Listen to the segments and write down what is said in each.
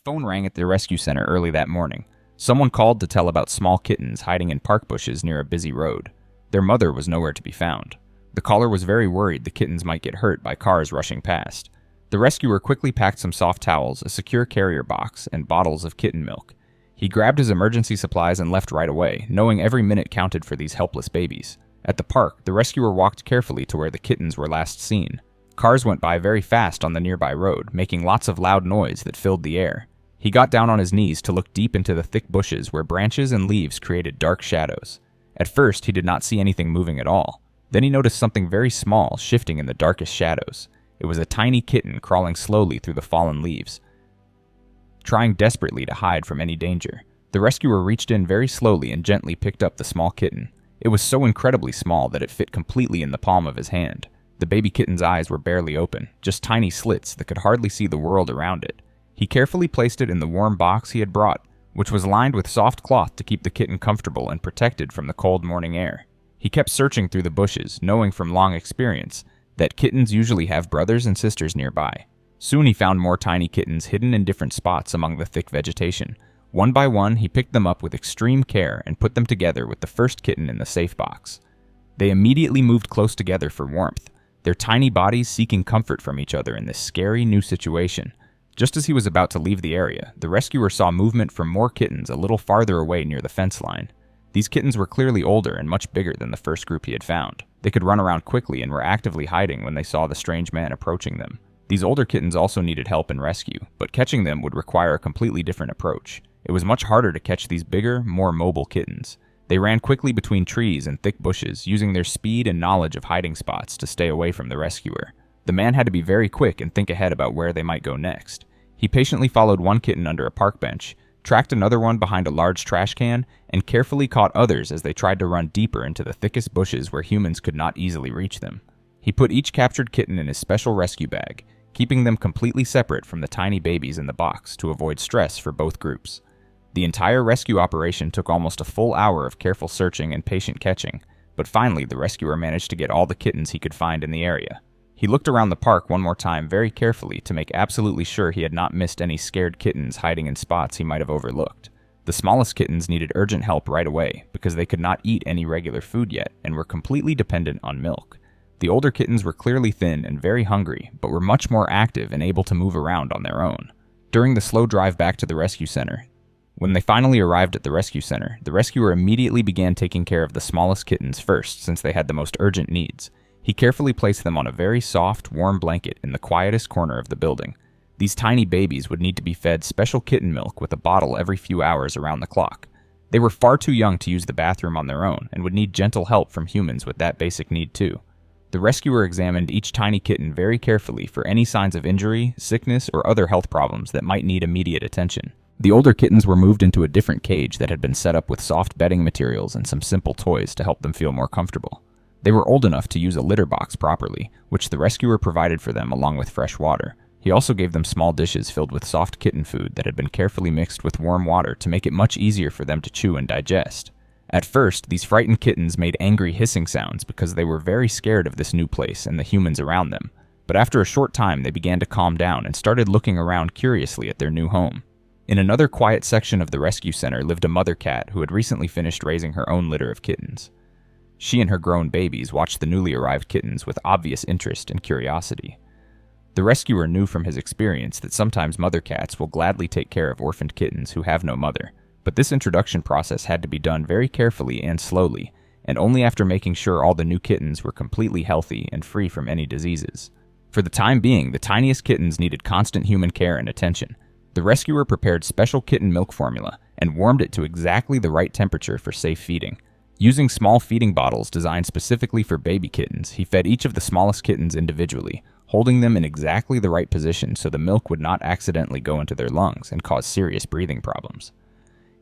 phone rang at the rescue center early that morning. Someone called to tell about small kittens hiding in park bushes near a busy road. Their mother was nowhere to be found. The caller was very worried the kittens might get hurt by cars rushing past. The rescuer quickly packed some soft towels, a secure carrier box, and bottles of kitten milk. He grabbed his emergency supplies and left right away, knowing every minute counted for these helpless babies. At the park, the rescuer walked carefully to where the kittens were last seen. Cars went by very fast on the nearby road, making lots of loud noise that filled the air. He got down on his knees to look deep into the thick bushes where branches and leaves created dark shadows. At first, he did not see anything moving at all. Then he noticed something very small shifting in the darkest shadows. It was a tiny kitten crawling slowly through the fallen leaves, trying desperately to hide from any danger. The rescuer reached in very slowly and gently picked up the small kitten. It was so incredibly small that it fit completely in the palm of his hand. The baby kitten's eyes were barely open, just tiny slits that could hardly see the world around it. He carefully placed it in the warm box he had brought, which was lined with soft cloth to keep the kitten comfortable and protected from the cold morning air. He kept searching through the bushes, knowing from long experience that kittens usually have brothers and sisters nearby. Soon he found more tiny kittens hidden in different spots among the thick vegetation. One by one, he picked them up with extreme care and put them together with the first kitten in the safe box. They immediately moved close together for warmth, their tiny bodies seeking comfort from each other in this scary new situation. Just as he was about to leave the area, the rescuer saw movement from more kittens a little farther away near the fence line. These kittens were clearly older and much bigger than the first group he had found. They could run around quickly and were actively hiding when they saw the strange man approaching them. These older kittens also needed help and rescue, but catching them would require a completely different approach. It was much harder to catch these bigger, more mobile kittens. They ran quickly between trees and thick bushes, using their speed and knowledge of hiding spots to stay away from the rescuer. The man had to be very quick and think ahead about where they might go next. He patiently followed one kitten under a park bench, tracked another one behind a large trash can, and carefully caught others as they tried to run deeper into the thickest bushes where humans could not easily reach them. He put each captured kitten in his special rescue bag, keeping them completely separate from the tiny babies in the box to avoid stress for both groups. The entire rescue operation took almost a full hour of careful searching and patient catching, but finally the rescuer managed to get all the kittens he could find in the area. He looked around the park one more time very carefully to make absolutely sure he had not missed any scared kittens hiding in spots he might have overlooked. The smallest kittens needed urgent help right away because they could not eat any regular food yet and were completely dependent on milk. The older kittens were clearly thin and very hungry, but were much more active and able to move around on their own. During the slow drive back to the rescue center, when they finally arrived at the rescue center, the rescuer immediately began taking care of the smallest kittens first since they had the most urgent needs. He carefully placed them on a very soft, warm blanket in the quietest corner of the building. These tiny babies would need to be fed special kitten milk with a bottle every few hours around the clock. They were far too young to use the bathroom on their own and would need gentle help from humans with that basic need too. The rescuer examined each tiny kitten very carefully for any signs of injury, sickness, or other health problems that might need immediate attention. The older kittens were moved into a different cage that had been set up with soft bedding materials and some simple toys to help them feel more comfortable. They were old enough to use a litter box properly, which the rescuer provided for them along with fresh water. He also gave them small dishes filled with soft kitten food that had been carefully mixed with warm water to make it much easier for them to chew and digest. At first, these frightened kittens made angry hissing sounds because they were very scared of this new place and the humans around them. But after a short time, they began to calm down and started looking around curiously at their new home. In another quiet section of the rescue center lived a mother cat who had recently finished raising her own litter of kittens. She and her grown babies watched the newly arrived kittens with obvious interest and curiosity. The rescuer knew from his experience that sometimes mother cats will gladly take care of orphaned kittens who have no mother, but this introduction process had to be done very carefully and slowly, and only after making sure all the new kittens were completely healthy and free from any diseases. For the time being, the tiniest kittens needed constant human care and attention. The rescuer prepared special kitten milk formula and warmed it to exactly the right temperature for safe feeding. Using small feeding bottles designed specifically for baby kittens, he fed each of the smallest kittens individually, holding them in exactly the right position so the milk would not accidentally go into their lungs and cause serious breathing problems.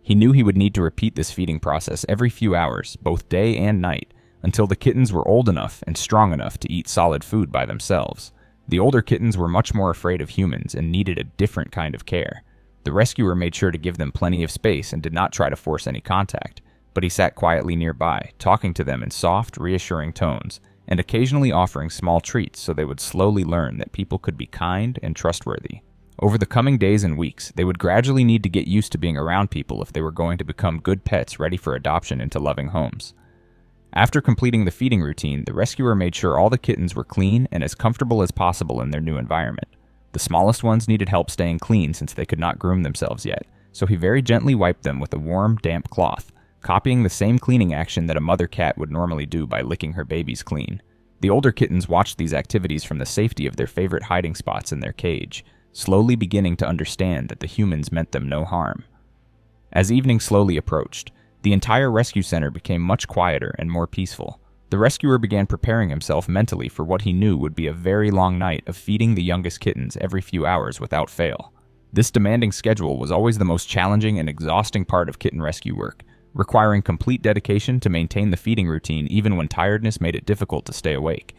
He knew he would need to repeat this feeding process every few hours, both day and night, until the kittens were old enough and strong enough to eat solid food by themselves. The older kittens were much more afraid of humans and needed a different kind of care. The rescuer made sure to give them plenty of space and did not try to force any contact, but he sat quietly nearby, talking to them in soft, reassuring tones, and occasionally offering small treats so they would slowly learn that people could be kind and trustworthy. Over the coming days and weeks, they would gradually need to get used to being around people if they were going to become good pets ready for adoption into loving homes. After completing the feeding routine, the rescuer made sure all the kittens were clean and as comfortable as possible in their new environment. The smallest ones needed help staying clean since they could not groom themselves yet, so he very gently wiped them with a warm, damp cloth, copying the same cleaning action that a mother cat would normally do by licking her babies clean. The older kittens watched these activities from the safety of their favorite hiding spots in their cage, slowly beginning to understand that the humans meant them no harm. As evening slowly approached, the entire rescue center became much quieter and more peaceful. The rescuer began preparing himself mentally for what he knew would be a very long night of feeding the youngest kittens every few hours without fail. This demanding schedule was always the most challenging and exhausting part of kitten rescue work, requiring complete dedication to maintain the feeding routine even when tiredness made it difficult to stay awake.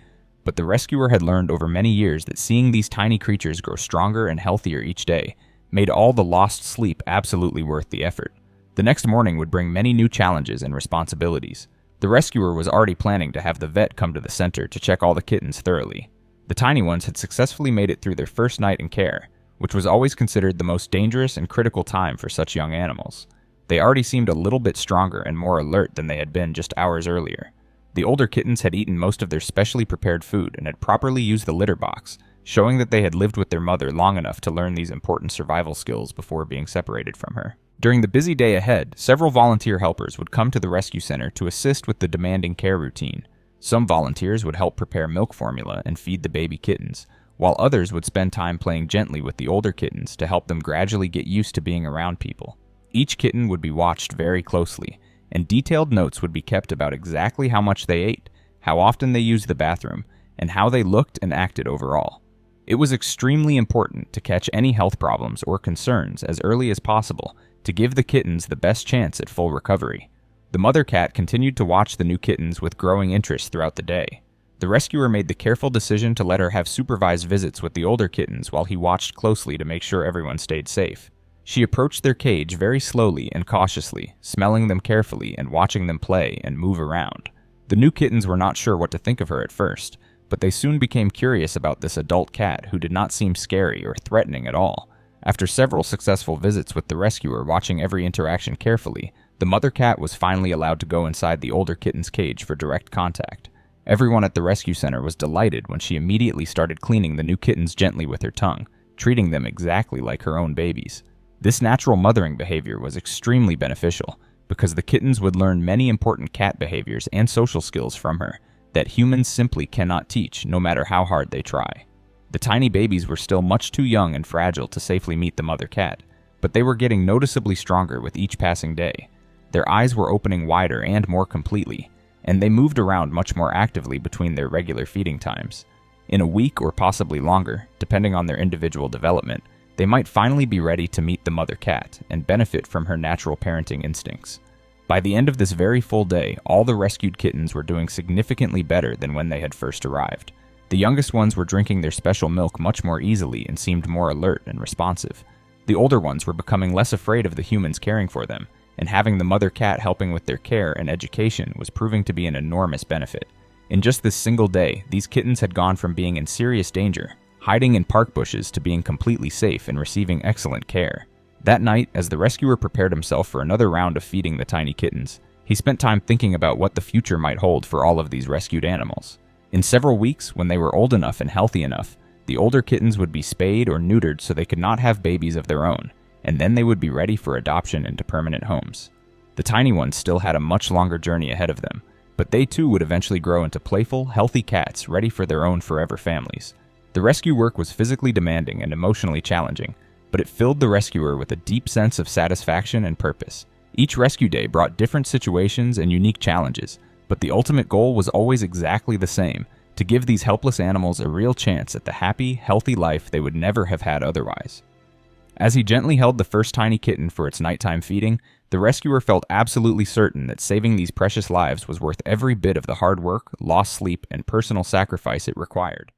But the rescuer had learned over many years that seeing these tiny creatures grow stronger and healthier each day made all the lost sleep absolutely worth the effort. The next morning would bring many new challenges and responsibilities. The rescuer was already planning to have the vet come to the center to check all the kittens thoroughly. The tiny ones had successfully made it through their first night in care, which was always considered the most dangerous and critical time for such young animals. They already seemed a little bit stronger and more alert than they had been just hours earlier. The older kittens had eaten most of their specially prepared food and had properly used the litter box, showing that they had lived with their mother long enough to learn these important survival skills before being separated from her. During the busy day ahead, several volunteer helpers would come to the rescue center to assist with the demanding care routine. Some volunteers would help prepare milk formula and feed the baby kittens, while others would spend time playing gently with the older kittens to help them gradually get used to being around people. Each kitten would be watched very closely, and detailed notes would be kept about exactly how much they ate, how often they used the bathroom, and how they looked and acted overall. It was extremely important to catch any health problems or concerns as early as possible to give the kittens the best chance at full recovery. The mother cat continued to watch the new kittens with growing interest throughout the day. The rescuer made the careful decision to let her have supervised visits with the older kittens while he watched closely to make sure everyone stayed safe. She approached their cage very slowly and cautiously, smelling them carefully and watching them play and move around. The new kittens were not sure what to think of her at first, but they soon became curious about this adult cat who did not seem scary or threatening at all. After several successful visits with the rescuer watching every interaction carefully, the mother cat was finally allowed to go inside the older kitten's cage for direct contact. Everyone at the rescue center was delighted when she immediately started cleaning the new kittens gently with her tongue, treating them exactly like her own babies. This natural mothering behavior was extremely beneficial because the kittens would learn many important cat behaviors and social skills from her that humans simply cannot teach no matter how hard they try. The tiny babies were still much too young and fragile to safely meet the mother cat, but they were getting noticeably stronger with each passing day. Their eyes were opening wider and more completely, and they moved around much more actively between their regular feeding times. In a week or possibly longer, depending on their individual development, they might finally be ready to meet the mother cat and benefit from her natural parenting instincts. By the end of this very full day, all the rescued kittens were doing significantly better than when they had first arrived. The youngest ones were drinking their special milk much more easily and seemed more alert and responsive. The older ones were becoming less afraid of the humans caring for them, and having the mother cat helping with their care and education was proving to be an enormous benefit. In just this single day, these kittens had gone from being in serious danger, hiding in park bushes, to being completely safe and receiving excellent care. That night, as the rescuer prepared himself for another round of feeding the tiny kittens, he spent time thinking about what the future might hold for all of these rescued animals. In several weeks, when they were old enough and healthy enough, the older kittens would be spayed or neutered so they could not have babies of their own, and then they would be ready for adoption into permanent homes. The tiny ones still had a much longer journey ahead of them, but they too would eventually grow into playful, healthy cats ready for their own forever families. The rescue work was physically demanding and emotionally challenging, but it filled the rescuer with a deep sense of satisfaction and purpose. Each rescue day brought different situations and unique challenges, but the ultimate goal was always exactly the same: to give these helpless animals a real chance at the happy, healthy life they would never have had otherwise. As he gently held the first tiny kitten for its nighttime feeding, the rescuer felt absolutely certain that saving these precious lives was worth every bit of the hard work, lost sleep, and personal sacrifice it required.